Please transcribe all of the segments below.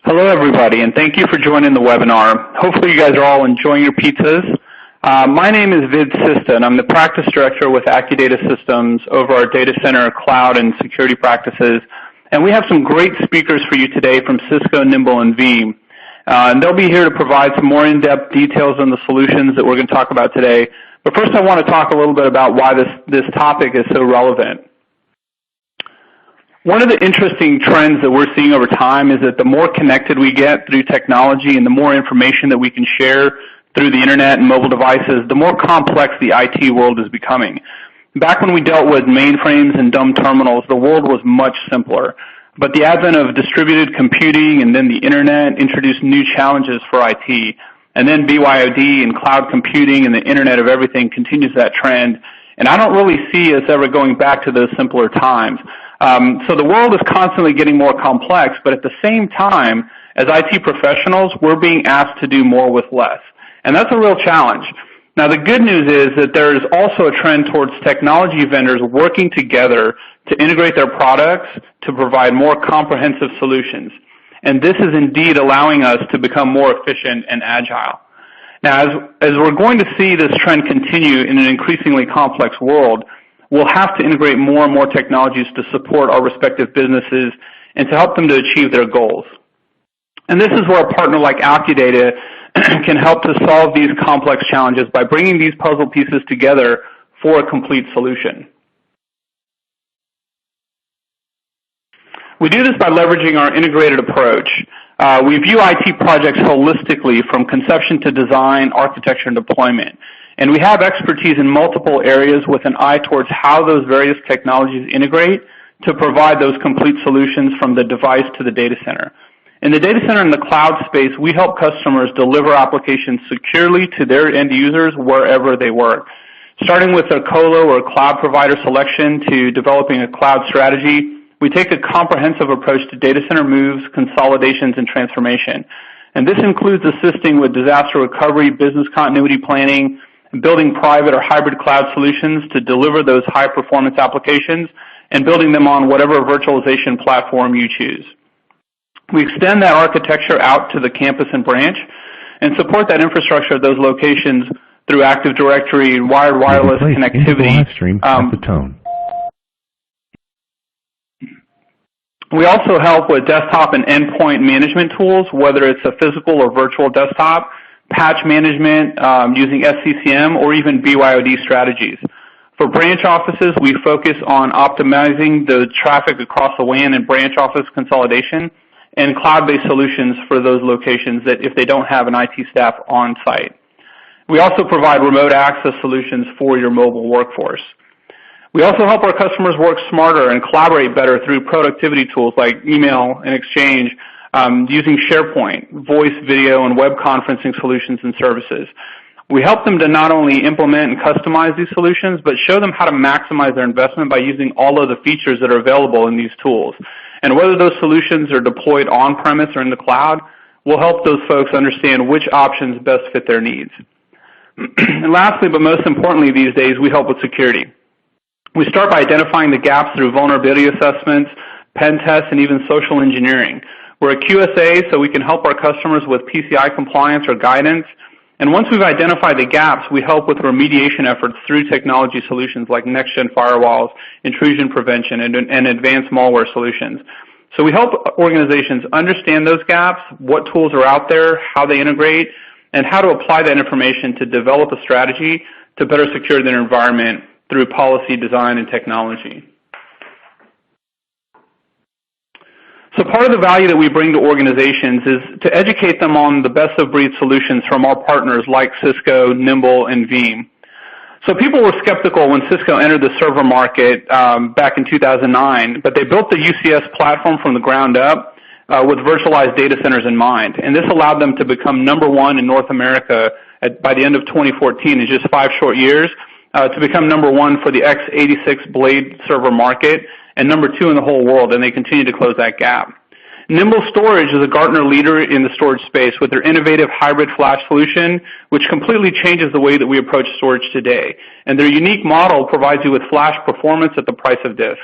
Hello, everybody, and thank you for joining the webinar. Hopefully you guys are all enjoying your pizzas. My name is Vid Sista, and I'm the practice director with AccuData Systems over our data center, cloud, and security practices. And we have some great speakers for you today from Cisco, Nimble, and Veeam. And they'll be here to provide some more in-depth details on the solutions that we're going to talk about today. But first I want to talk a little bit about why this topic is so relevant. One of the interesting trends that we're seeing over time is that the more connected we get through technology and the more information that we can share through the internet and mobile devices, the more complex the IT world is becoming. Back when we dealt with mainframes and dumb terminals, the world was much simpler. But the advent of distributed computing and then the internet introduced new challenges for IT. And then BYOD and cloud computing and the Internet of Everything continues that trend. And I don't really see us ever going back to those simpler times. So the world is constantly getting more complex, but at the same time, as IT professionals, we're being asked to do more with less. And that's a real challenge. Now, the good news is that there is also a trend towards technology vendors working together to integrate their products to provide more comprehensive solutions. And this is indeed allowing us to become more efficient and agile. Now, as we're going to see this trend continue in an increasingly complex world, we'll have to integrate more and more technologies to support our respective businesses and to help them to achieve their goals. And this is where a partner like AccuData can help to solve these complex challenges by bringing these puzzle pieces together for a complete solution. We do this by leveraging our integrated approach. We view IT projects holistically from conception to design, architecture, and deployment. And we have expertise in multiple areas with an eye towards how those various technologies integrate to provide those complete solutions from the device to the data center. In the data center and the cloud space, we help customers deliver applications securely to their end users wherever they work. Starting with a colo or cloud provider selection to developing a cloud strategy, we take a comprehensive approach to data center moves, consolidations, and transformation. And this includes assisting with disaster recovery, business continuity planning, building private or hybrid cloud solutions to deliver those high-performance applications, and building them on whatever virtualization platform you choose. We extend that architecture out to the campus and branch and support that infrastructure at those locations through Active Directory, wired wireless connectivity. We also help with desktop and endpoint management tools, whether it's a physical or virtual desktop, patch management using SCCM, or even BYOD strategies. For branch offices, we focus on optimizing the traffic across the WAN and branch office consolidation and cloud-based solutions for those locations that if they don't have an IT staff on site. We also provide remote access solutions for your mobile workforce. We also help our customers work smarter and collaborate better through productivity tools like email and Exchange, using SharePoint, voice, video, and web conferencing solutions and services. We help them to not only implement and customize these solutions, but show them how to maximize their investment by using all of the features that are available in these tools. And whether those solutions are deployed on-premise or in the cloud, we'll help those folks understand which options best fit their needs. And lastly, but most importantly these days, we help with security. We start by identifying the gaps through vulnerability assessments, pen tests, and even social engineering. We're a QSA, so we can help our customers with PCI compliance or guidance. And once we've identified the gaps, we help with remediation efforts through technology solutions like next-gen firewalls, intrusion prevention, and advanced malware solutions. So we help organizations understand those gaps, what tools are out there, how they integrate, and how to apply that information to develop a strategy to better secure their environment through policy, design, and technology. So part of the value that we bring to organizations is to educate them on the best-of-breed solutions from our partners like Cisco, Nimble, and Veeam. So people were skeptical when Cisco entered the server market back in 2009, but they built the UCS platform from the ground up with virtualized data centers in mind. And this allowed them to become #1 in North America by the end of 2014, in just 5 short years, to become #1 for the x86 blade server market and #2 in the whole world, and they continue to close that gap. Nimble Storage is a Gartner leader in the storage space with their innovative hybrid flash solution, which completely changes the way that we approach storage today. And their unique model provides you with flash performance at the price of disk.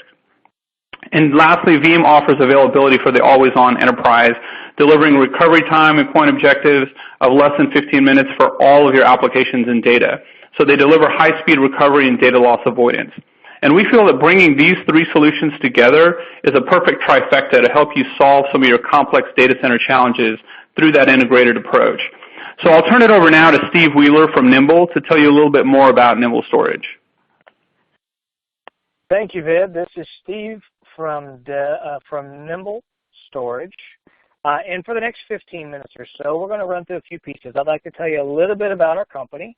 And lastly, Veeam offers availability for the always-on enterprise, delivering recovery time and point objectives of less than 15 minutes for all of your applications and data. So they deliver high-speed recovery and data loss avoidance. And we feel that bringing these three solutions together is a perfect trifecta to help you solve some of your complex data center challenges through that integrated approach. So I'll turn it over now to Steve Wheeler from Nimble to tell you a little bit more about Nimble Storage. Thank you, Viv. This is Steve from Nimble Storage. And for the next 15 minutes or so, we're going to run through a few pieces. I'd like to tell you a little bit about our company,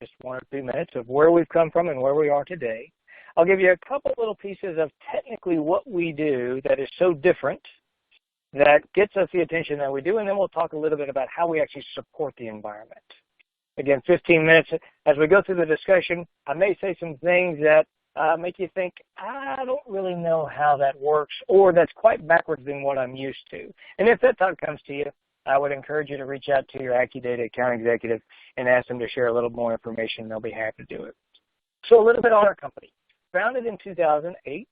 just 1 or 2 minutes of where we've come from and where we are today. I'll give you a couple little pieces of technically what we do that is so different that gets us the attention that we do, and then we'll talk a little bit about how we actually support the environment. Again, 15 minutes. As we go through the discussion, I may say some things that make you think, I don't really know how that works, or that's quite backwards than what I'm used to. And if that thought comes to you, I would encourage you to reach out to your AccuData account executive and ask them to share a little more information. They'll be happy to do it. So a little bit on our company. Founded in 2008.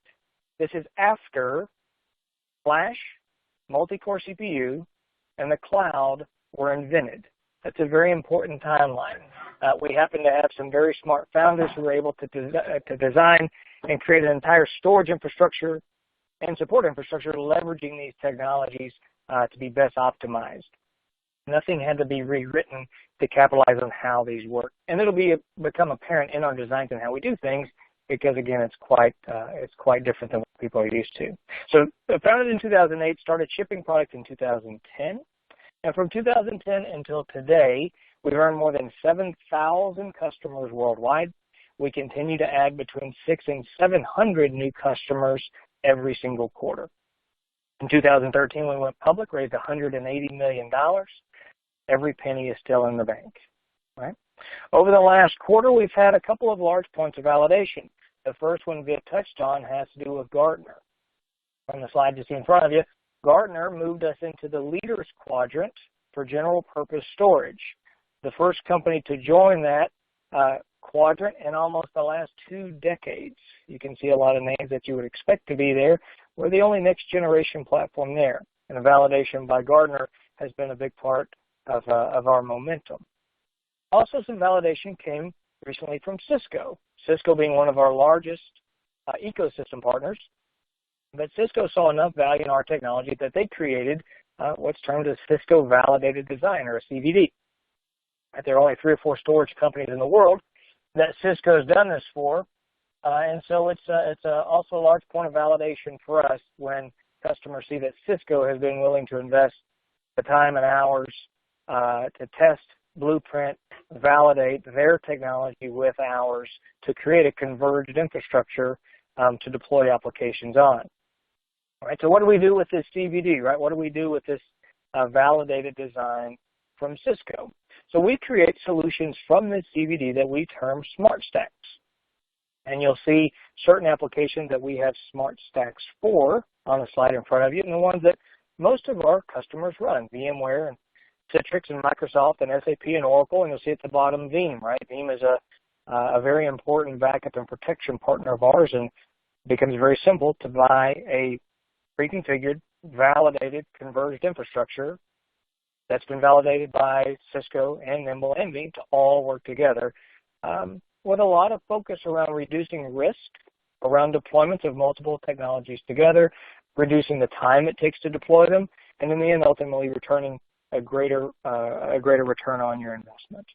This is after Flash, multi-core CPU, and the cloud were invented. That's a very important timeline. We happen to have some very smart founders who were able to design and create an entire storage infrastructure and support infrastructure leveraging these technologies to be best optimized. Nothing had to be rewritten to capitalize on how these work. And it'll become apparent in our designs and how we do things because, again, it's quite different than what people are used to. So founded in 2008, started shipping products in 2010. And from 2010 until today, we've earned more than 7,000 customers worldwide. We continue to add between 600 and 700 new customers every single quarter. In 2013, we went public, raised $180 million. Every penny is still in the bank. Right? Over the last quarter, we've had a couple of large points of validation. The first one Viv touched on has to do with Gartner. On the slide you see in front of you, Gartner moved us into the Leaders Quadrant for general purpose storage. The first company to join that quadrant in almost the last 2 decades. You can see a lot of names that you would expect to be there. We're the only next generation platform there. And the validation by Gartner has been a big part of our momentum. Also, some validation came recently from Cisco. Cisco being one of our largest ecosystem partners. But Cisco saw enough value in our technology that they created what's termed a Cisco Validated Design, or a CVD. There are only 3 or 4 storage companies in the world that Cisco has done this for, and so it's also a large point of validation for us when customers see that Cisco has been willing to invest the time and hours to test, blueprint, validate their technology with ours to create a converged infrastructure to deploy applications on. All right, so what do we do with this CVD, right? What do we do with this validated design from Cisco? So we create solutions from this CVD that we term smart stacks. And you'll see certain applications that we have smart stacks for on the slide in front of you, and the ones that most of our customers run, VMware and Citrix and Microsoft and SAP and Oracle, and you'll see at the bottom Veeam, right? Veeam is a very important backup and protection partner of ours, and it becomes very simple to buy a pre-configured, validated, converged infrastructure that's been validated by Cisco and Nimble and Veeam to all work together with a lot of focus around reducing risk around deployments of multiple technologies together, reducing the time it takes to deploy them, and in the end, ultimately returning a greater return on your investment.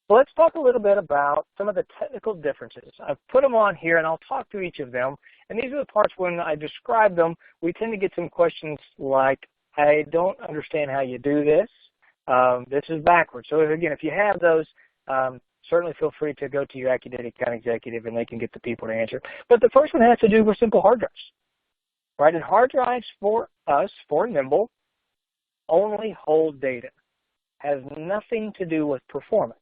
So let's talk a little bit about some of the technical differences. I've put them on here, and I'll talk through each of them. And these are the parts when I describe them, we tend to get some questions like, I don't understand how you do this. This is backwards. So again, if you have those, certainly feel free to go to your AccuData account executive, and they can get the people to answer. But the first one has to do with simple hard drives. Right? And hard drives for us, for Nimble, only hold data. Has nothing to do with performance.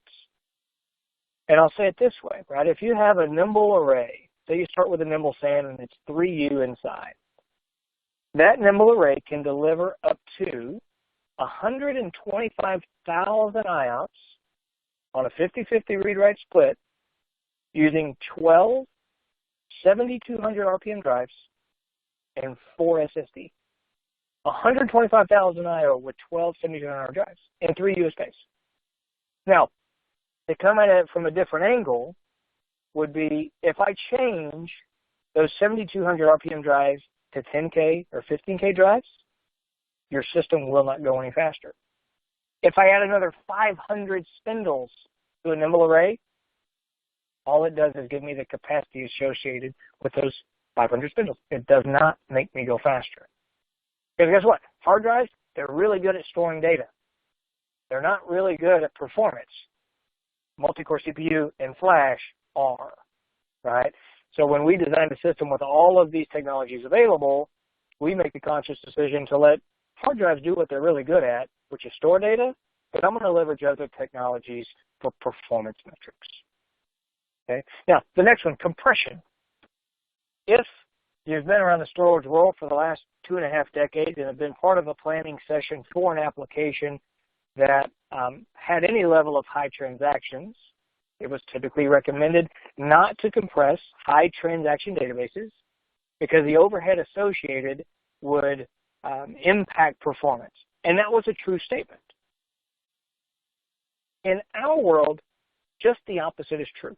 And I'll say it this way, right? If you have a Nimble array, say you start with a Nimble SAN and it's 3U inside, that Nimble array can deliver up to 125,000 IOPS on a 50-50 read-write split using 12 7,200 RPM drives and 4 SSD. 125,000 I/O with 12 7200 drives and 3 USBs. Now, to come at it from a different angle would be if I change those 7200 RPM drives to 10K or 15K drives, your system will not go any faster. If I add another 500 spindles to a Nimble array, all it does is give me the capacity associated with those 500 spindles. It does not make me go faster. Because guess what? Hard drives, they're really good at storing data. They're not really good at performance. Multi-core CPU and flash are, right? So when we design a system with all of these technologies available, we make the conscious decision to let hard drives do what they're really good at, which is store data, but I'm going to leverage other technologies for performance metrics. Okay. Now, the next one, compression. If you've been around the storage world for the last 2.5 decades and have been part of a planning session for an application that had any level of high transactions, it was typically recommended not to compress high transaction databases because the overhead associated would impact performance. And that was a true statement. In our world, just the opposite is true.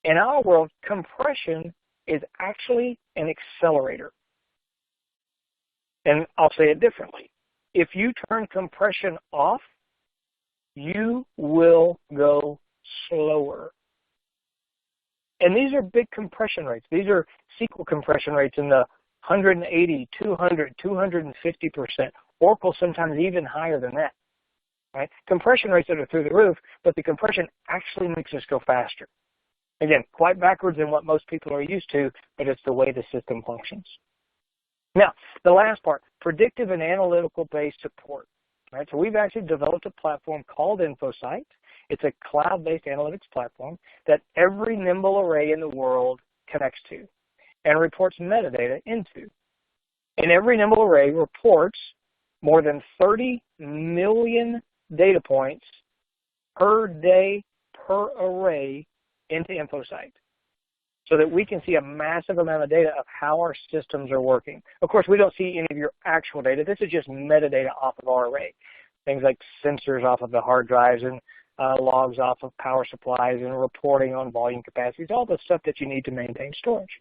In our world, compression is actually an accelerator. And I'll say it differently. If you turn compression off, you will go slower. And these are big compression rates. These are SQL compression rates in the 180, 200, 250%. Oracle sometimes even higher than that. Right? Compression rates that are through the roof, but the compression actually makes us go faster. Again, quite backwards than what most people are used to, but it's the way the system functions. Now, the last part, predictive and analytical-based support. Right? So we've actually developed a platform called InfoSight. It's a cloud-based analytics platform that every Nimble array in the world connects to and reports metadata into. And every Nimble array reports more than 30 million data points per day per array into InfoSight so that we can see a massive amount of data of how our systems are working. Of course, we don't see any of your actual data. This is just metadata off of our array. Things like sensors off of the hard drives and logs off of power supplies and reporting on volume capacities, all the stuff that you need to maintain storage.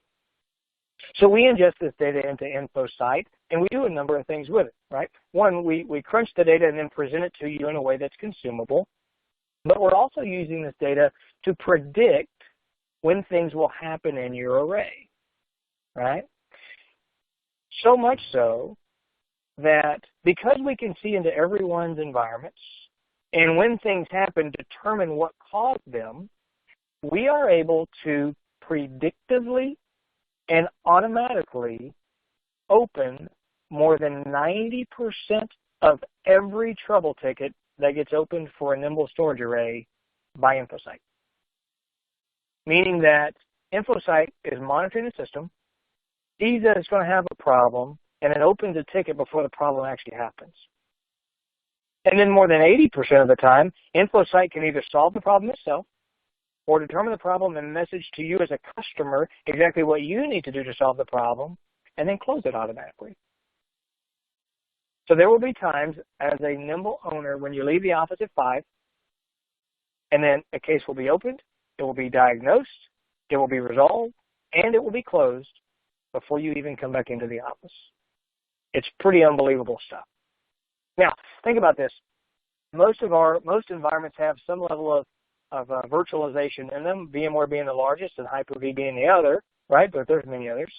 So we ingest this data into InfoSight, and we do a number of things with it, right? One, we crunch the data and then present it to you in a way that's consumable. But we're also using this data to predict when things will happen in your array, right? So much so that because we can see into everyone's environments and when things happen, determine what caused them, we are able to predictively and automatically open more than 90% of every trouble ticket that gets opened for a Nimble storage array by InfoSight. Meaning that InfoSight is monitoring the system, sees that it's going to have a problem, and it opens a ticket before the problem actually happens. And then more than 80% of the time, InfoSight can either solve the problem itself or determine the problem and message to you as a customer exactly what you need to do to solve the problem, and then close it automatically. So there will be times as a Nimble owner when you leave the office at 5, and then a case will be opened, it will be diagnosed, it will be resolved, and it will be closed before you even come back into the office. It's pretty unbelievable stuff. Now, think about this. Most environments have some level of virtualization in them, VMware being the largest and Hyper-V being the other, right? But there's many others.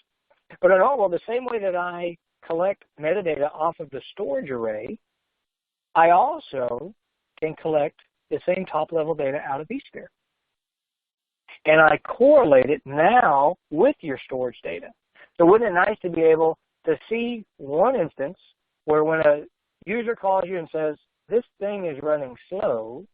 But in all, the same way that I collect metadata off of the storage array, I also can collect the same top-level data out of vSphere. And I correlate it now with your storage data. So wouldn't it nice to be able to see one instance where when a user calls you and says, this thing is running slow,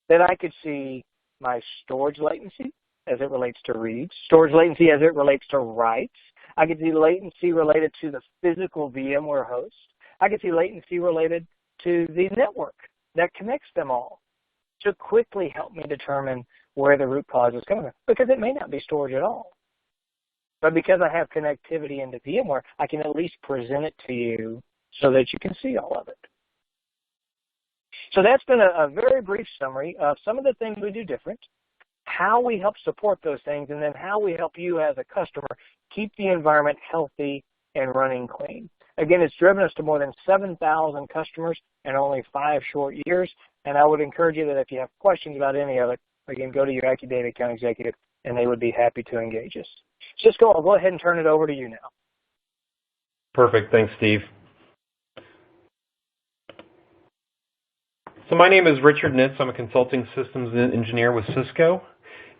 that I could see my storage latency as it relates to reads, storage latency as it relates to writes. I could see latency related to the physical VMware host. I could see latency related to the network that connects them all to quickly help me determine where the root cause is coming from, because it may not be storage at all. But because I have connectivity into VMware, I can at least present it to you so that you can see all of it. So that's been a very brief summary of some of the things we do different, how we help support those things, and then how we help you as a customer keep the environment healthy and running clean. Again, it's driven us to more than 7,000 customers in only 5 short years, and I would encourage you that if you have questions about any of it, again, go to your AccuData account executive, and they would be happy to engage us. Cisco, I'll go ahead and turn it over to you now. Perfect. Thanks, Steve. So my name is Richard Nitz. I'm a consulting systems engineer with Cisco.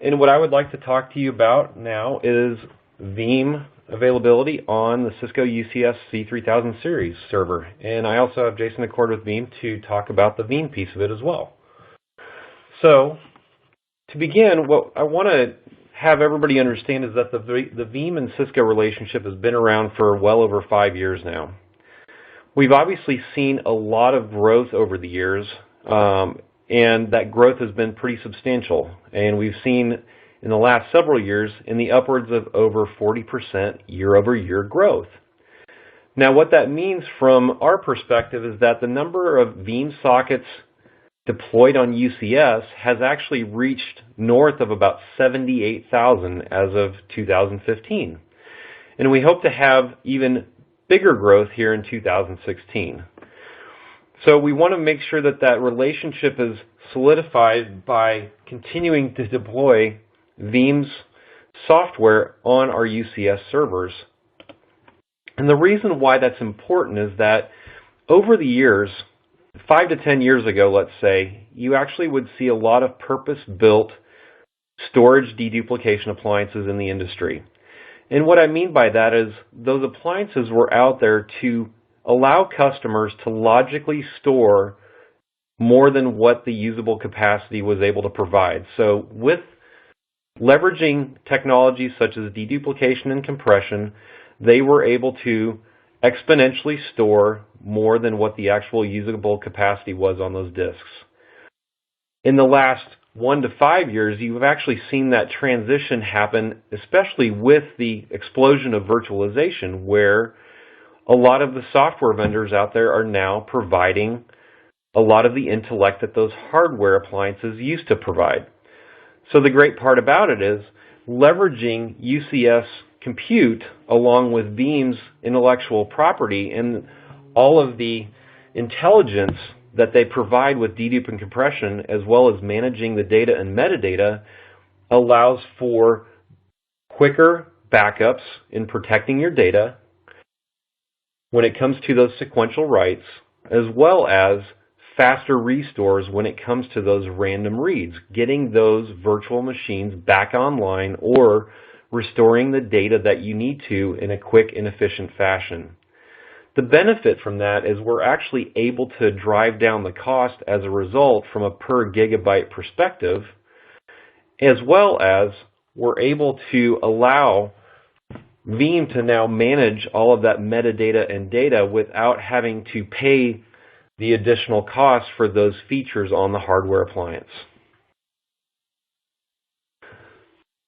And what I would like to talk to you about now is Veeam availability on the Cisco UCS C3000 series server. And I also have Jason Accord with Veeam to talk about the Veeam piece of it as well. So to begin, what I want to have everybody understand is that the Veeam and Cisco relationship has been around for well over 5 years now. We've obviously seen a lot of growth over the years, and that growth has been pretty substantial. And we've seen in the last several years in the upwards of over 40% year-over-year growth. Now what that means from our perspective is that the number of Veeam sockets deployed on UCS has actually reached north of about 78,000 as of 2015. And we hope to have even bigger growth here in 2016. So we want to make sure that that relationship is solidified by continuing to deploy Veeam's software on our UCS servers. And the reason why that's important is that over the years, 5 to 10 years ago, let's say, you actually would see a lot of purpose-built storage deduplication appliances in the industry. And what I mean by that is those appliances were out there to allow customers to logically store more than what the usable capacity was able to provide. So with leveraging technologies such as deduplication and compression, they were able to exponentially store more than what the actual usable capacity was on those disks. In the last 1 to 5 years, you've actually seen that transition happen, especially with the explosion of virtualization, where a lot of the software vendors out there are now providing a lot of the intellect that those hardware appliances used to provide. So the great part about it is leveraging UCS compute along with Veeam's intellectual property and all of the intelligence that they provide with dedupe and compression, as well as managing the data and metadata, allows for quicker backups in protecting your data when it comes to those sequential writes, as well as faster restores when it comes to those random reads, getting those virtual machines back online or restoring the data that you need to in a quick and efficient fashion. The benefit from that is we're actually able to drive down the cost as a result from a per gigabyte perspective, as well as we're able to allow Veeam to now manage all of that metadata and data without having to pay the additional cost for those features on the hardware appliance.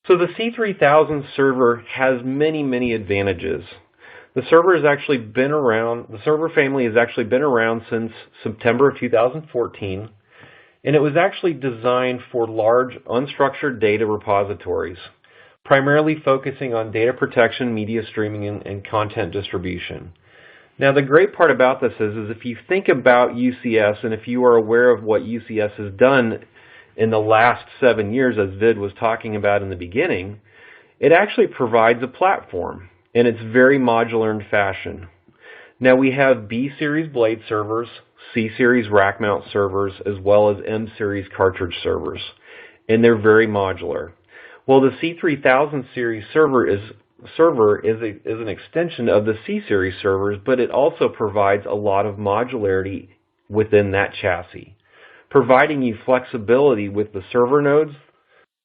So the C3000 server has many, many advantages. The server family has actually been around since September of 2014, and it was actually designed for large unstructured data repositories, primarily focusing on data protection, media streaming, and content distribution. Now the great part about this is if you think about UCS, and if you are aware of what UCS has done in the last 7 years, as Vid was talking about in the beginning, it actually provides a platform, and it's very modular in fashion. Now we have B-series blade servers, C-series rack mount servers, as well as M-series cartridge servers, and they're very modular. Well, the C3000 series server is an extension of the C-series servers, but it also provides a lot of modularity within that chassis, providing you flexibility with the server nodes,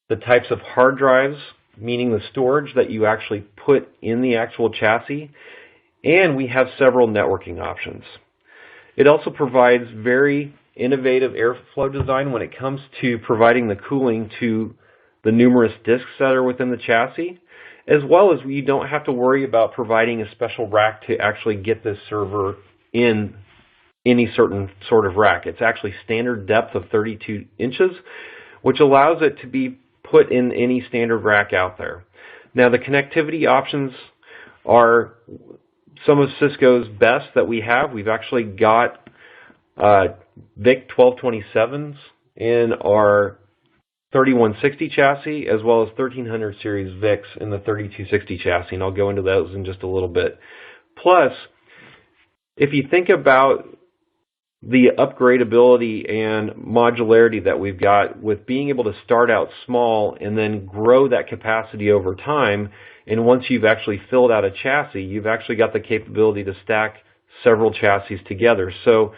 the types of hard drives, meaning the storage that you actually put in the actual chassis, and we have several networking options. It also provides very innovative airflow design when it comes to providing the cooling to the numerous disks that are within the chassis, as well as you don't have to worry about providing a special rack to actually get this server in any certain sort of rack. It's actually standard depth of 32 inches, which allows it to be put in any standard rack out there. Now, the connectivity options are some of Cisco's best that we have. We've actually got VIC 1227s in our 3160 chassis, as well as 1300 series VICs in the 3260 chassis, and I'll go into those in just a little bit. Plus, if you think about the upgradability and modularity that we've got with being able to start out small and then grow that capacity over time, and once you've actually filled out a chassis, you've actually got the capability to stack several chassis together. So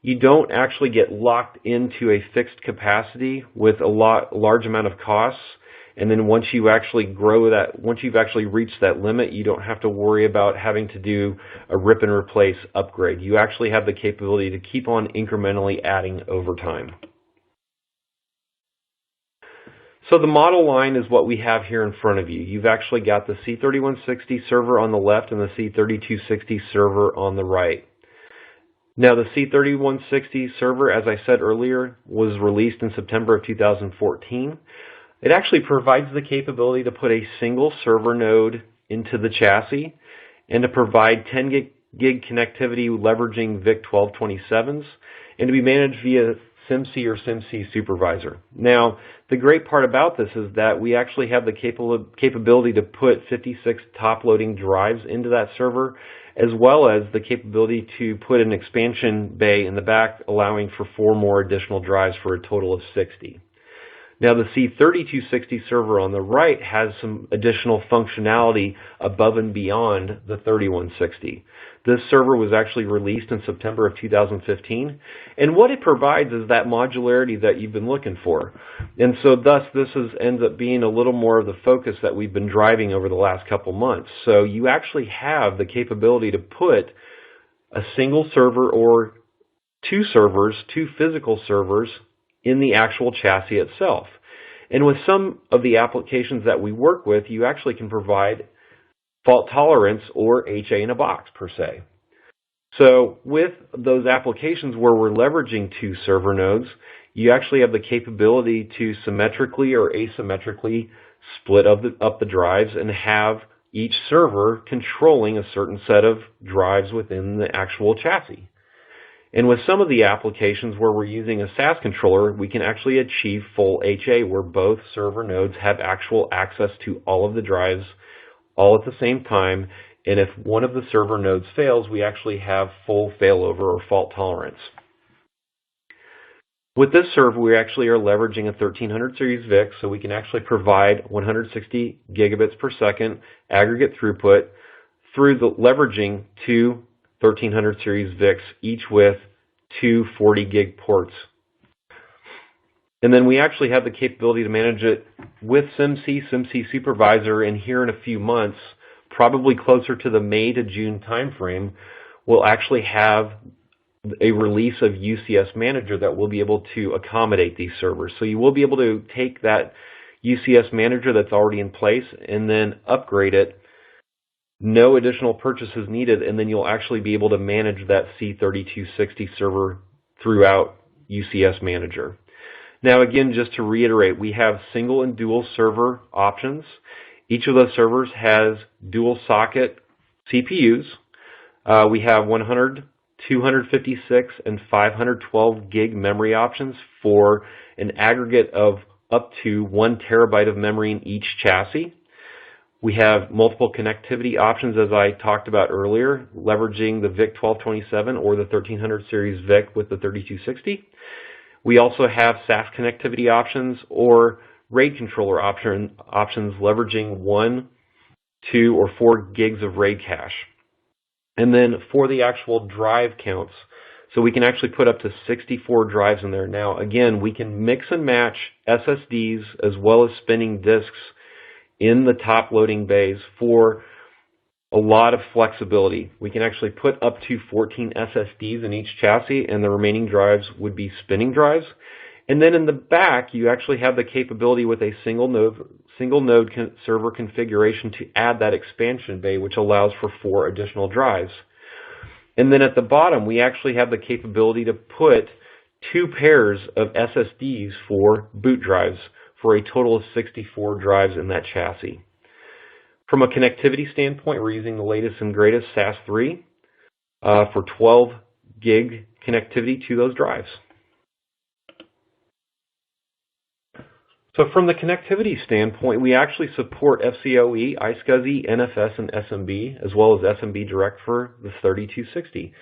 you don't actually get locked into a fixed capacity with a large amount of costs, and then once you actually grow that, once you've actually reached that limit, you don't have to worry about having to do a rip and replace upgrade. You actually have the capability to keep on incrementally adding over time. So the model line is what we have here in front of you. You've actually got the C3160 server on the left and the C3260 server on the right. Now, the C3160 server, as I said earlier, was released in September of 2014. It actually provides the capability to put a single server node into the chassis and to provide 10 gig connectivity leveraging VIC 1227s and to be managed via SIMC or SIMC supervisor. Now, the great part about this is that we actually have the capability to put 56 top-loading drives into that server, as well as the capability to put an expansion bay in the back, allowing for 4 more additional drives for a total of 60. Now, the C3260 server on the right has some additional functionality above and beyond the 3160. This server was actually released in September of 2015, and what it provides is that modularity that you've been looking for. And so thus, ends up being a little more of the focus that we've been driving over the last couple months. So you actually have the capability to put a single server or 2 servers, 2 physical servers, in the actual chassis itself. And with some of the applications that we work with, you actually can provide fault tolerance or HA in a box per se. So with those applications where we're leveraging 2 server nodes, you actually have the capability to symmetrically or asymmetrically split up the drives and have each server controlling a certain set of drives within the actual chassis. And with some of the applications where we're using a SAS controller, we can actually achieve full HA, where both server nodes have actual access to all of the drives all at the same time. And if one of the server nodes fails, we actually have full failover or fault tolerance. With this server, we actually are leveraging a 1300 series VIC, so we can actually provide 160 gigabits per second aggregate throughput through the leveraging 2 1300 series VICs, each with 2 40 gig ports. And then we actually have the capability to manage it with SIMC supervisor, and here in a few months, probably closer to the May to June timeframe, we'll actually have a release of UCS Manager that will be able to accommodate these servers. So you will be able to take that UCS Manager that's already in place and then upgrade it. No additional purchases needed, and then you'll actually be able to manage that C3260 server throughout UCS Manager. Now again, just to reiterate, we have single and dual server options. Each of those servers has dual socket CPUs. We have 100, 256, and 512 gig memory options for an aggregate of up to 1 terabyte of memory in each chassis. We have multiple connectivity options, as I talked about earlier, leveraging the VIC 1227 or the 1300 series VIC with the 3260. We also have SAS connectivity options or RAID controller options leveraging 1, 2, or 4 gigs of RAID cache. And then for the actual drive counts, so we can actually put up to 64 drives in there. Now, again, we can mix and match SSDs as well as spinning disks in the top loading bays for a lot of flexibility. We can actually put up to 14 SSDs in each chassis, and the remaining drives would be spinning drives. And then in the back, you actually have the capability with a single single node server configuration to add that expansion bay, which allows for 4 additional drives. And then at the bottom, we actually have the capability to put 2 pairs of SSDs for boot drives for a total of 64 drives in that chassis. From a connectivity standpoint, we're using the latest and greatest SAS3 for 12 gig connectivity to those drives. So from the connectivity standpoint, we actually support FCOE, iSCSI, NFS, and SMB, as well as SMB Direct for the 3260.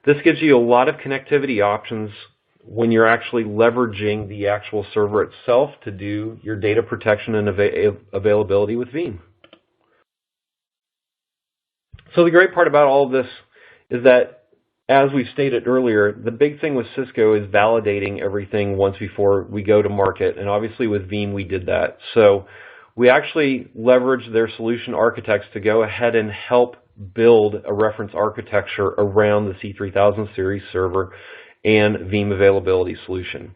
This gives you a lot of connectivity options when you're actually leveraging the actual server itself to do your data protection and availability with Veeam. So the great part about all of this is that, as we stated earlier, the big thing with Cisco is validating everything once before we go to market, and obviously with Veeam we did that. So we actually leveraged their solution architects to go ahead and help build a reference architecture around the C3000 series server and Veeam availability solution.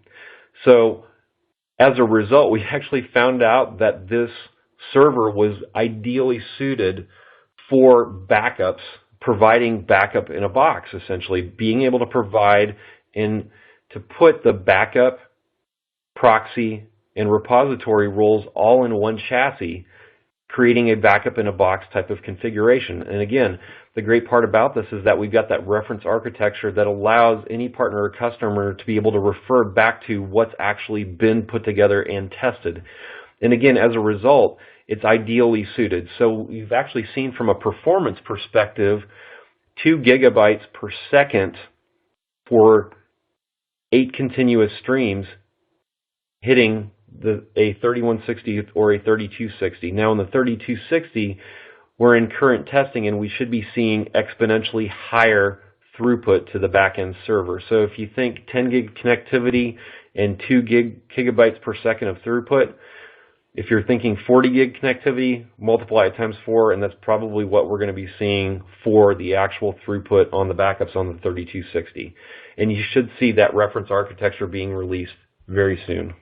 So as a result, we actually found out that this server was ideally suited for backups, providing backup in a box, essentially, being able to provide and to put the backup, proxy, and repository roles all in one chassis, creating a backup in a box type of configuration. And again, the great part about this is that we've got that reference architecture that allows any partner or customer to be able to refer back to what's actually been put together and tested. And again, as a result, it's ideally suited. So we've actually seen from a performance perspective 2 gigabytes per second for 8 continuous streams hitting a 3160 or a 3260. Now in the 3260, we're in current testing and we should be seeing exponentially higher throughput to the back-end server. So if you think 10 gig connectivity and 2 gigabytes per second of throughput, if you're thinking 40 gig connectivity, multiply it times 4, and that's probably what we're going to be seeing for the actual throughput on the backups on the 3260. And you should see that reference architecture being released very soon.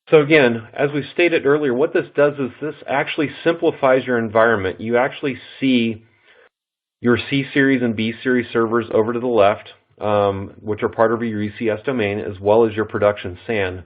So again, as we stated earlier, what this does is this actually simplifies your environment. You actually see your C-Series and B-Series servers over to the left, which are part of your UCS domain, as well as your production SAN.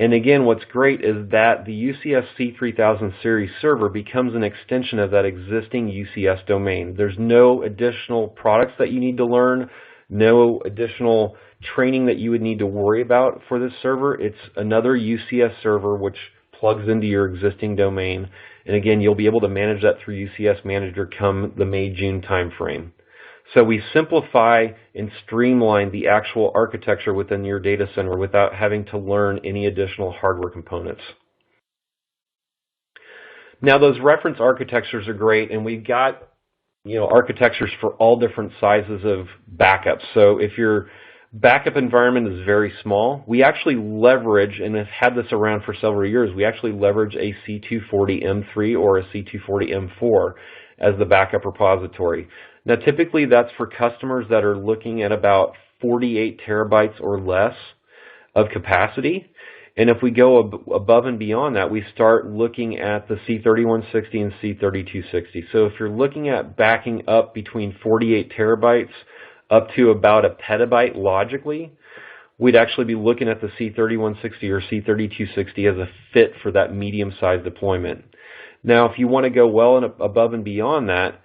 And again, what's great is that the UCS C3000 series server becomes an extension of that existing UCS domain. There's no additional products that you need to learn, no additional training that you would need to worry about for this server. It's another UCS server which plugs into your existing domain. And again, you'll be able to manage that through UCS Manager come the May-June timeframe. So we simplify and streamline the actual architecture within your data center without having to learn any additional hardware components. Now those reference architectures are great, and we've got architectures for all different sizes of backups. So if your backup environment is very small, we actually leverage, and have had this around for several years, we actually leverage a C240M3 or a C240M4 as the backup repository. Now typically that's for customers that are looking at about 48 terabytes or less of capacity. And if we go above and beyond that, we start looking at the C3160 and C3260. So if you're looking at backing up between 48 terabytes up to about a petabyte logically, we'd actually be looking at the C3160 or C3260 as a fit for that medium-sized deployment. Now, if you want to go well and above and beyond that,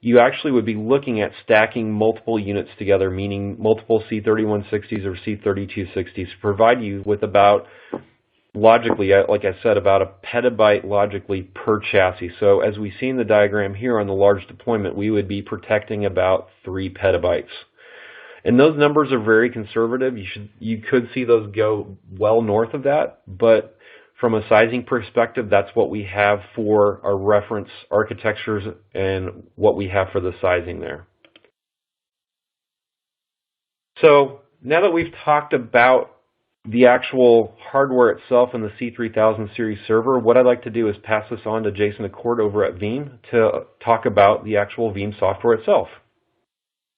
you actually would be looking at stacking multiple units together, meaning multiple C3160s or C3260s to provide you with about, logically, like I said, about a petabyte logically per chassis. So as we see in the diagram here on the large deployment, we would be protecting about 3 petabytes. And those numbers are very conservative. You could see those go well north of that, but from a sizing perspective, that's what we have for our reference architectures and what we have for the sizing there. So now that we've talked about the actual hardware itself and the C3000 series server, what I'd like to do is pass this on to Jason Accord over at Veeam to talk about the actual Veeam software itself.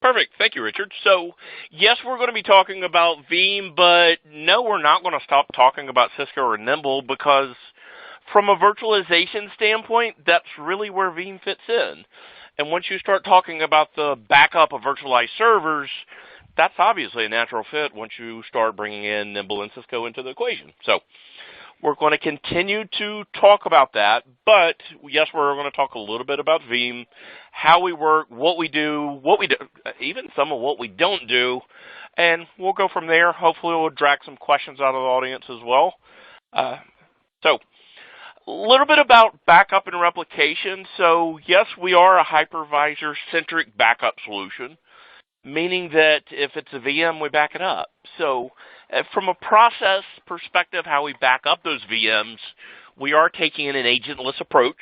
Perfect. Thank you, Richard. So, yes, we're going to be talking about Veeam, but no, we're not going to stop talking about Cisco or Nimble because from a virtualization standpoint, that's really where Veeam fits in. And once you start talking about the backup of virtualized servers, that's obviously a natural fit once you start bringing in Nimble and Cisco into the equation. So we're going to continue to talk about that, but yes, we're going to talk a little bit about Veeam, how we work, what we do, even some of what we don't do, and we'll go from there. Hopefully we'll drag some questions out of the audience as well. So a little bit about backup and replication. So yes, we are a hypervisor-centric backup solution, meaning that if it's a VM, we back it up. So from a process perspective, how we back up those VMs, we are taking an agentless approach.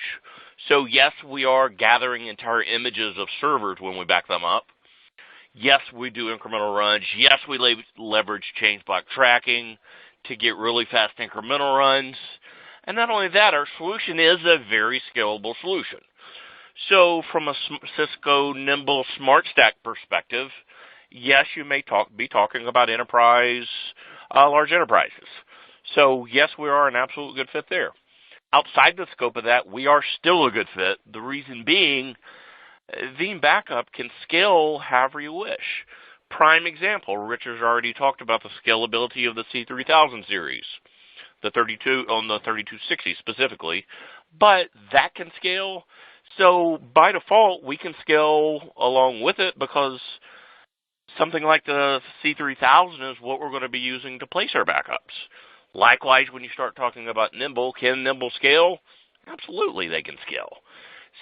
So yes, we are gathering entire images of servers when we back them up. Yes, we do incremental runs. Yes, we leverage change block tracking to get really fast incremental runs. And not only that, our solution is a very scalable solution. So from a Cisco Nimble Smart Stack perspective, yes, you may be talking about enterprise, large enterprises. So yes, we are an absolute good fit there. Outside the scope of that, we are still a good fit. The reason being, Veeam Backup can scale however you wish. Prime example, Richard's already talked about the scalability of the C3000 series, the 3260 specifically, but that can scale. So by default, we can scale along with it because something like the C3000 is what we're going to be using to place our backups. Likewise, when you start talking about Nimble, can Nimble scale? Absolutely, they can scale.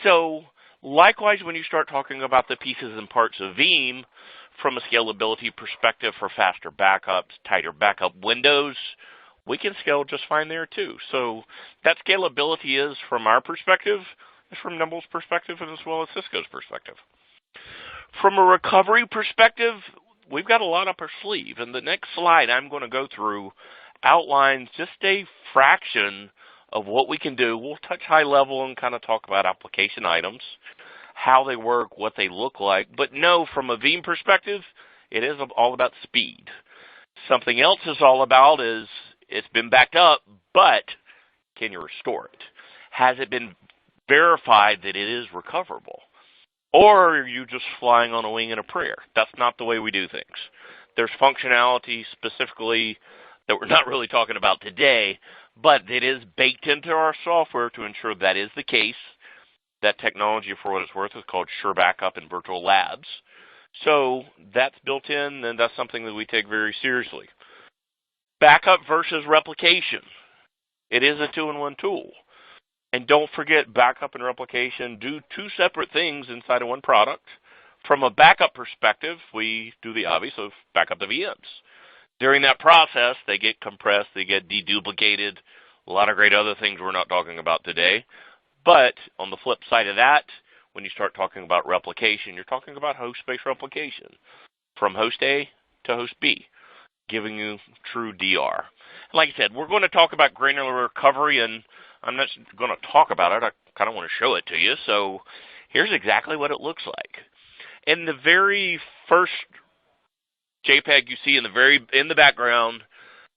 So likewise, when you start talking about the pieces and parts of Veeam, from a scalability perspective for faster backups, tighter backup windows, we can scale just fine there too. So that scalability is, from our perspective, is from Nimble's perspective and as well as Cisco's perspective. From a recovery perspective, we've got a lot up our sleeve. And the next slide I'm going to go through outlines just a fraction of what we can do. We'll touch high level and kind of talk about application items, how they work, what they look like. But no, from a Veeam perspective, it is all about speed. Something else is all about is it's been backed up, but can you restore it? Has it been verified that it is recoverable? Or are you just flying on a wing and a prayer? That's not the way we do things. There's functionality specifically that we're not really talking about today, but it is baked into our software to ensure that is the case. That technology, for what it's worth, is called Sure Backup in Virtual Labs. So that's built in, and that's something that we take very seriously. Backup versus replication. It is a two-in-one tool. And don't forget, backup and replication do two separate things inside of one product. From a backup perspective, we do the obvious of back up the VMs. During that process, they get compressed, they get deduplicated, a lot of great other things we're not talking about today. But on the flip side of that, when you start talking about replication, you're talking about host space replication from host A to host B, giving you true DR. And like I said, we're going to talk about granular recovery, and I'm not going to talk about it. I kind of want to show it to you. So here's exactly what it looks like. In the very first JPEG you see in the background,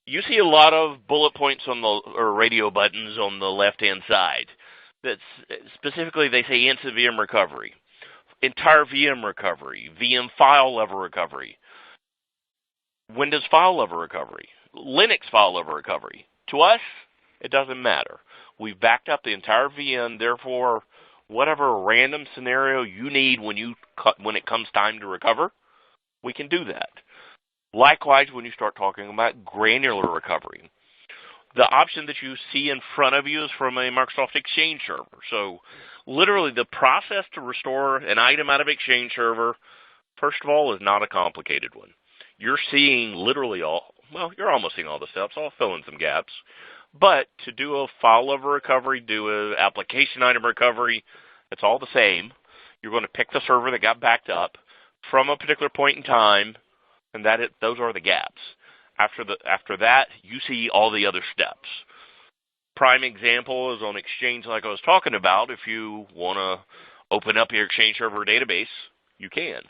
you see a lot of bullet points or radio buttons on the left-hand side. That's specifically, they say instant VM recovery, entire VM recovery, VM file level recovery, Windows file level recovery, Linux file level recovery. To us, it doesn't matter. We've backed up the entire VM, therefore, whatever random scenario you need when it comes time to recover, we can do that. Likewise, when you start talking about granular recovery, the option that you see in front of you is from a Microsoft Exchange server. So literally the process to restore an item out of Exchange server, first of all, is not a complicated one. You're seeing literally you're almost seeing all the steps. I'll fill in some gaps. But to do a file level recovery, do an application item recovery, it's all the same. You're going to pick the server that got backed up from a particular point in time, and those are the gaps. After that, you see all the other steps. Prime example is on Exchange, like I was talking about. If you want to open up your Exchange server database, you can.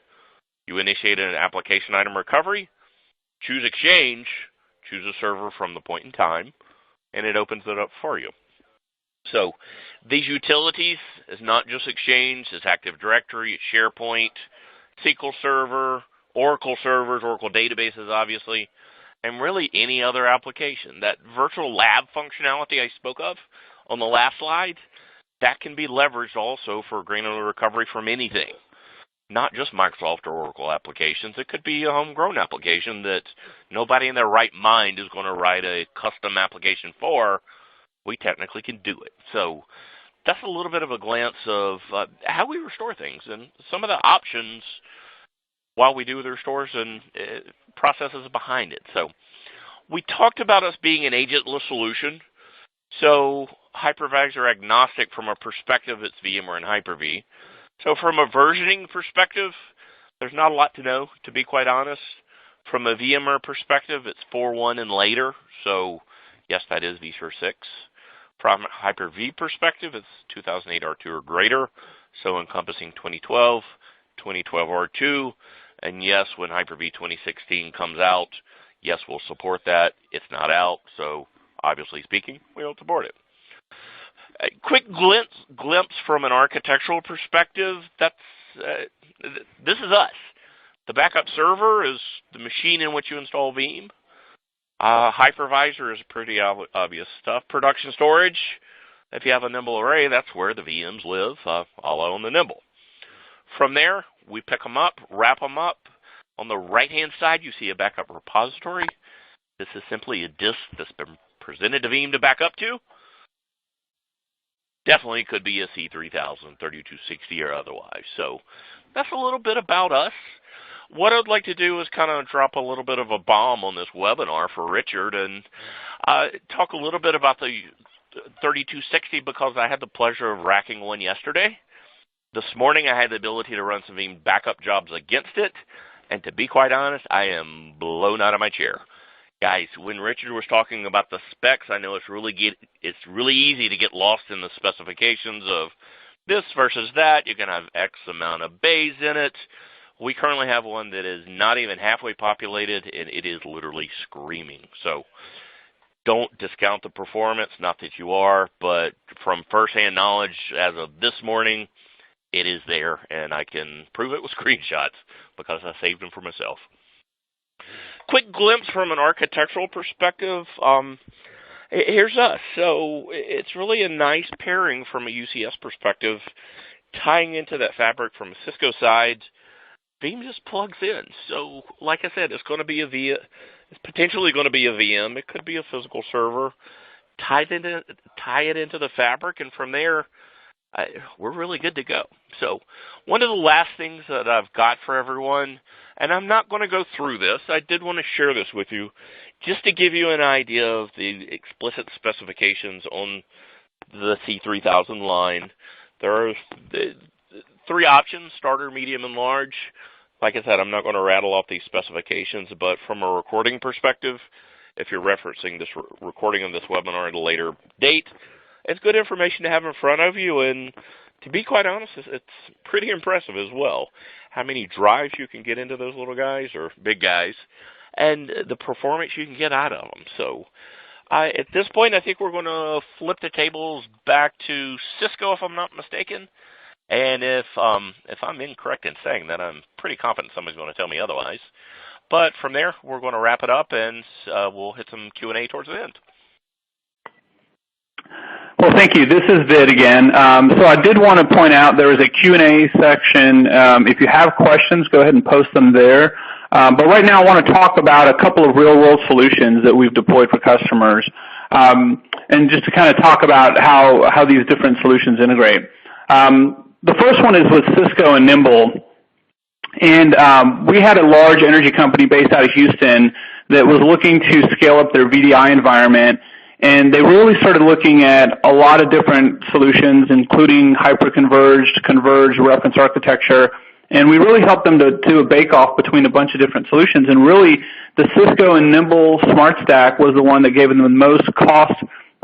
You initiate an application item recovery, choose Exchange, choose a server from the point in time, and it opens it up for you. So these utilities is not just Exchange, it's Active Directory, it's SharePoint, SQL Server, Oracle servers, Oracle databases, obviously, and really any other application. That virtual lab functionality I spoke of on the last slide, that can be leveraged also for granular recovery from anything, not just Microsoft or Oracle applications. It could be a homegrown application that nobody in their right mind is going to write a custom application for. We technically can do it. So that's a little bit of a glance of how we restore things and some of the options while we do the restores and processes behind it. So we talked about us being an agentless solution. So hypervisor agnostic from a perspective, it's VMware and Hyper-V. So from a versioning perspective, there's not a lot to know, to be quite honest. From a VMware perspective, it's 4.1 and later. So yes, that is vSphere 6. From a Hyper-V perspective, it's 2008 R2 or greater, so encompassing 2012, 2012 R2, and yes, when Hyper-V 2016 comes out, yes, we'll support that. It's not out, so obviously speaking, we don't support it. A quick glimpse from an architectural perspective, this is us. The backup server is the machine in which you install Veeam. Hypervisor is pretty obvious stuff. Production storage, if you have a Nimble array, that's where the VMs live, all on the Nimble. From there, we pick them up, wrap them up. On the right-hand side, you see a backup repository. This is simply a disk that's been presented to Veeam to back up to. Definitely could be a C3000, 3260, or otherwise. So that's a little bit about us. What I'd like to do is kind of drop a little bit of a bomb on this webinar for Richard and talk a little bit about the 3260 because I had the pleasure of racking one yesterday. This morning I had the ability to run some Veeam backup jobs against it, and to be quite honest, I am blown out of my chair. Guys, when Richard was talking about the specs, I know it's really easy to get lost in the specifications of this versus that. You can have X amount of bays in it. We currently have one that is not even halfway populated, and it is literally screaming. So don't discount the performance, not that you are, but from firsthand knowledge as of this morning, it is there, and I can prove it with screenshots because I saved them for myself. Quick glimpse from an architectural perspective. Here's us. So it's really a nice pairing from a UCS perspective, tying into that fabric from a Cisco side. Veeam just plugs in. So, like I said, it's potentially going to be a VM. It could be a physical server. Tie it into the fabric, and from there, we're really good to go. So, one of the last things that I've got for everyone, and I'm not going to go through this. I did want to share this with you, just to give you an idea of the explicit specifications on the C3000 line. There are three options: starter, medium, and large. Like I said, I'm not going to rattle off these specifications, but from a recording perspective, if you're referencing this recording of this webinar at a later date, it's good information to have in front of you, and to be quite honest, it's pretty impressive as well, how many drives you can get into those little guys, or big guys, and the performance you can get out of them. So at this point, I think we're going to flip the tables back to Cisco, if I'm not mistaken. And if I'm incorrect in saying that, I'm pretty confident somebody's going to tell me otherwise. But from there, we're going to wrap it up, and we'll hit some Q&A towards the end. Well, thank you. This is Vid again. So I did want to point out there is a Q&A section. If you have questions, go ahead and post them there. But right now I want to talk about a couple of real-world solutions that we've deployed for customers, and just to kind of talk about how these different solutions integrate. The first one is with Cisco and Nimble. And we had a large energy company based out of Houston that was looking to scale up their VDI environment. And they really started looking at a lot of different solutions, including hyper-converged, converged reference architecture. And we really helped them to do a bake-off between a bunch of different solutions. And really, the Cisco and Nimble Smart Stack was the one that gave them the most cost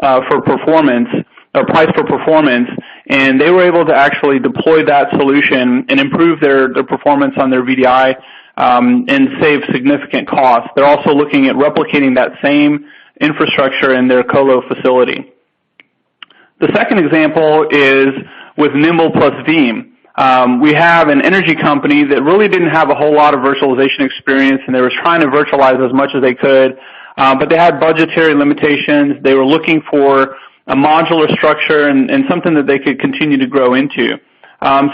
for performance, or price for performance, and they were able to actually deploy that solution and improve their performance on their VDI and save significant costs. They're also looking at replicating that same infrastructure in their colo facility. The second example is with Nimble plus Veeam. We have an energy company that really didn't have a whole lot of virtualization experience, and they were trying to virtualize as much as they could, but they had budgetary limitations. They were looking for a modular structure and something that they could continue to grow into.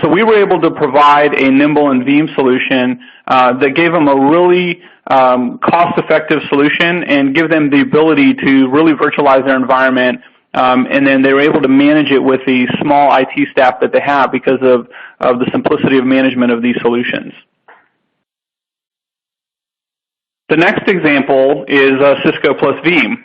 So we were able to provide a Nimble and Veeam solution that gave them a really cost-effective solution and give them the ability to really virtualize their environment, and then they were able to manage it with the small IT staff that they have because of the simplicity of management of these solutions. The next example is Cisco plus Veeam.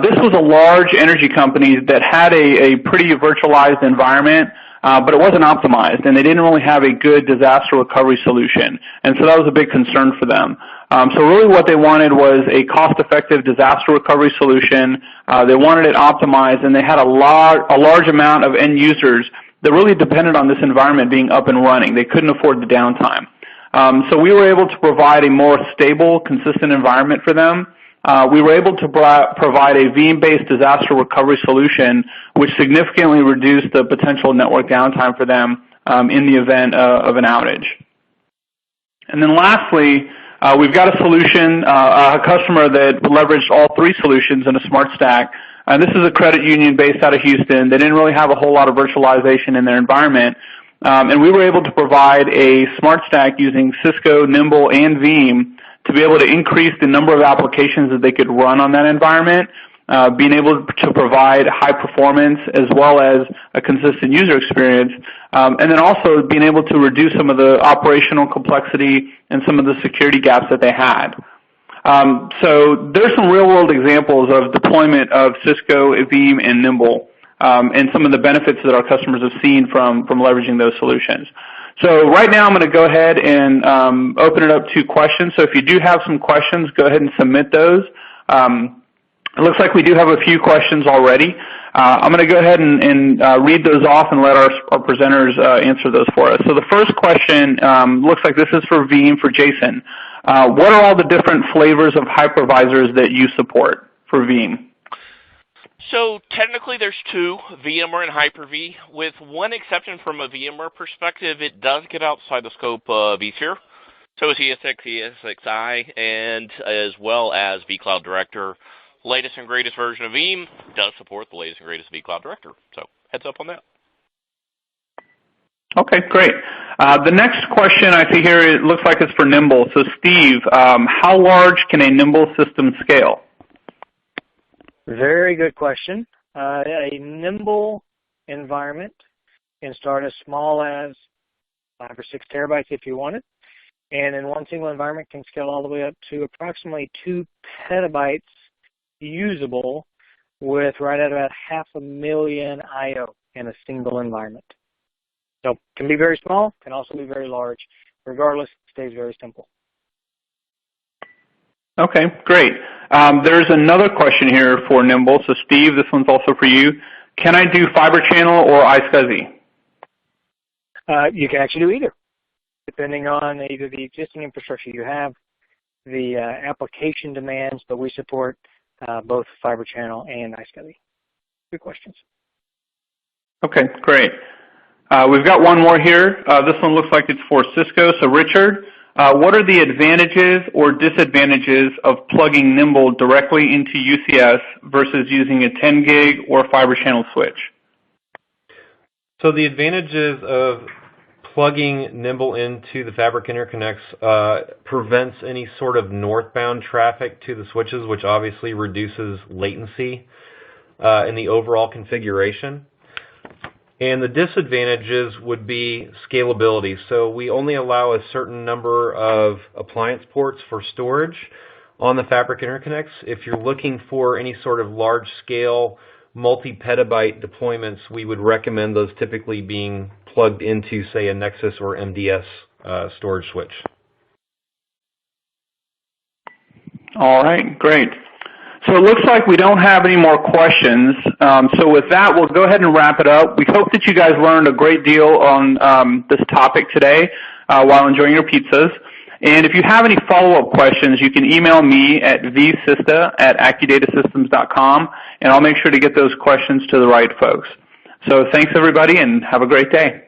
This was a large energy company that had a pretty virtualized environment, but it wasn't optimized, and they didn't really have a good disaster recovery solution, and so that was a big concern for them. So really what they wanted was a cost-effective disaster recovery solution. They wanted it optimized, and they had a large amount of end users that really depended on this environment being up and running. They couldn't afford the downtime. So we were able to provide a more stable, consistent environment for them. We were able to provide a Veeam-based disaster recovery solution, which significantly reduced the potential network downtime for them in the event of an outage. And then lastly, we've got a solution, a customer that leveraged all three solutions in a smart stack. This is a credit union based out of Houston. They didn't really have a whole lot of virtualization in their environment. And we were able to provide a smart stack using Cisco, Nimble, and Veeam to be able to increase the number of applications that they could run on that environment, being able to provide high performance as well as a consistent user experience, and then also being able to reduce some of the operational complexity and some of the security gaps that they had. So there's some real-world examples of deployment of Cisco, Veeam, and Nimble, and some of the benefits that our customers have seen from leveraging those solutions. So right now I'm going to go ahead and open it up to questions. So if you do have some questions, go ahead and submit those. It looks like we do have a few questions already. I'm going to go ahead and read those off and let our presenters answer those for us. So the first question looks like this is for Veeam, for Jason. What are all the different flavors of hypervisors that you support for Veeam? So technically there's two, VMware and Hyper-V. With one exception from a VMware perspective, it does get outside the scope of vSphere. So is ESX, ESXi, and as well as vCloud Director. Latest and greatest version of Veeam does support the latest and greatest vCloud Director. So heads up on that. Okay, great. The next question I see here, it looks like it's for Nimble. So Steve, how large can a Nimble system scale? Very good question. A Nimble environment can start as small as 5 or 6 terabytes if you want it, and in one single environment can scale all the way up to approximately 2 petabytes usable with right at about 500,000 I/O in a single environment. So it can be very small, can also be very large. Regardless, it stays very simple. Okay, great. There's another question here for Nimble. So Steve, this one's also for you. Can I do Fiber Channel or iSCSI? You can actually do either, depending on either the existing infrastructure you have, the application demands, but we support both Fiber Channel and iSCSI. Good questions. Okay, great. We've got one more here. This one looks like it's for Cisco. So Richard, what are the advantages or disadvantages of plugging Nimble directly into UCS versus using a 10 gig or Fiber Channel switch? So the advantages of plugging Nimble into the Fabric interconnects prevents any sort of northbound traffic to the switches, which obviously reduces latency in the overall configuration. And the disadvantages would be scalability. So we only allow a certain number of appliance ports for storage on the Fabric interconnects. If you're looking for any sort of large-scale multi-petabyte deployments, we would recommend those typically being plugged into, say, a Nexus or MDS storage switch. All right, great. So it looks like we don't have any more questions. So with that, we'll go ahead and wrap it up. We hope that you guys learned a great deal on this topic today while enjoying your pizzas. And if you have any follow-up questions, you can email me at vsista@accudatasystems.com, and I'll make sure to get those questions to the right folks. So thanks, everybody, and have a great day.